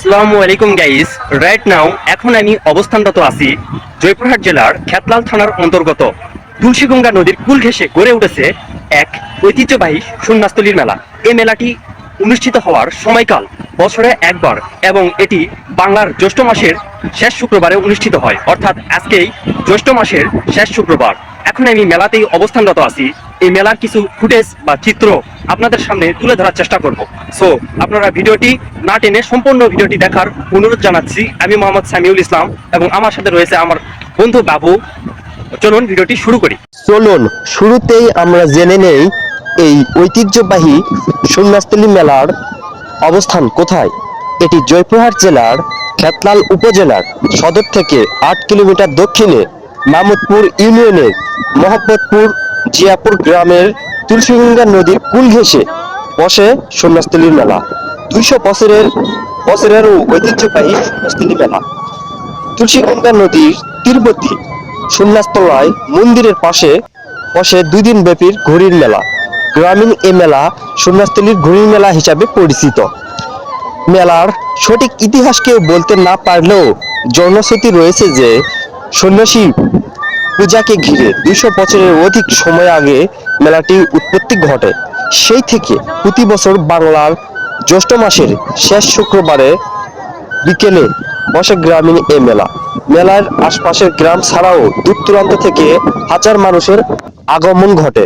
আসসালামু আলাইকুম guys. Right now এখন আমি অবস্থানরত আছি জয়পুরহাট জেলার খেতলাল থানার অন্তর্গত তুলসীগঙ্গা নদীর কুল ঘেঁষে গড়ে উঠেছে এক ঐতিহ্যবাহী সন্ন্যাসতলীর মেলা। এই মেলাটি অনুষ্ঠিত হওয়ার সময়কাল বছরে একবার এবং এটি বাংলার জ্যৈষ্ঠ মাসের শেষ শুক্রবারে অনুষ্ঠিত হয়, অর্থাৎ আজকেই জ্যৈষ্ঠ মাসের শেষ শুক্রবার। এখন আমি মেলাতেই অবস্থানরত আছি। এই মেলার কিছু ফুটেজ বা চিত্র আপনাদের সামনে তুলে ধরার চেষ্টা করব। সো আপনারা ভিডিওটি না টেনে সম্পূর্ণ ভিডিওটি দেখার অনুরোধ জানাচ্ছি। আমি মোহাম্মদ সামিউল ইসলাম এবং আমার সাথে রয়েছে আমার বন্ধু বাবু। চলুন ভিডিওটি শুরু করি। চলুন শুরুতেই আমরা জেনে নেই এই ঐতিহ্যবাহী সন্ন্যাসতলী মেলার অবস্থান কোথায়। এটি জয়পুরহাট জেলার খেতলাল উপজেলার সদর থেকে 8 কিলোমিটার দক্ষিণে মামুদপুর ইউনিয়নের মোহাম্মদপুর জিয়াপুর গ্রামের তুলসীগঙ্গা নদীর কুল ঘেঁষে বসে সন্ন্যাসতলীর মেলা। 200 বছরেরও ঐতিহ্যবাহী সন্ন্যাসতলী মেলা। তুলসীগঙ্গা নদীর তীরবর্তী সন্ন্যাসতলায় মন্দিরের পাশে বসে 2 দিন ব্যাপী ঘুড়ির মেলা। গ্রামীণ এ মেলা সন্ন্যাসতলীর ঘুড়ির মেলা হিসাবে পরিচিত। মেলার সঠিক ইতিহাস কেউ বলতে না পারলেও জনশ্রুতি রয়েছে যে সন্ন্যাসী পূজাকে ঘিরে 200 বছরের অধিক সময় আগে মেলাটির উৎপত্তি ঘটে। সেই থেকে প্রতি বছর বাংলার জ্যৈষ্ঠ মাসের শেষ শুক্রবারে বিকেলে বসে গ্রামীণ এ মেলা। মেলার আশপাশের গ্রাম ছাড়াও দূর দূরান্ত থেকে হাজার মানুষের আগমন ঘটে।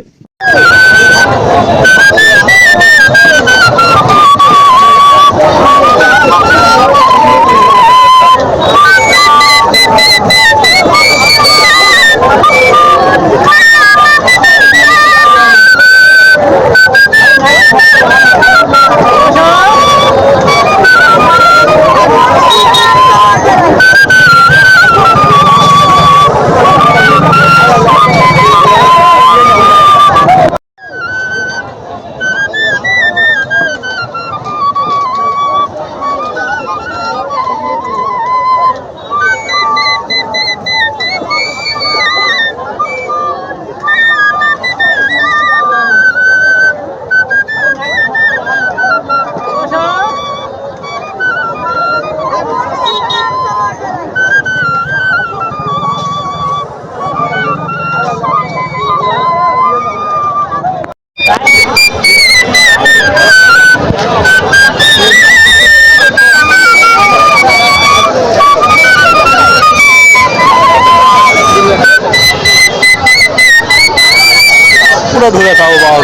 পুরো ধরে খাও বাবা।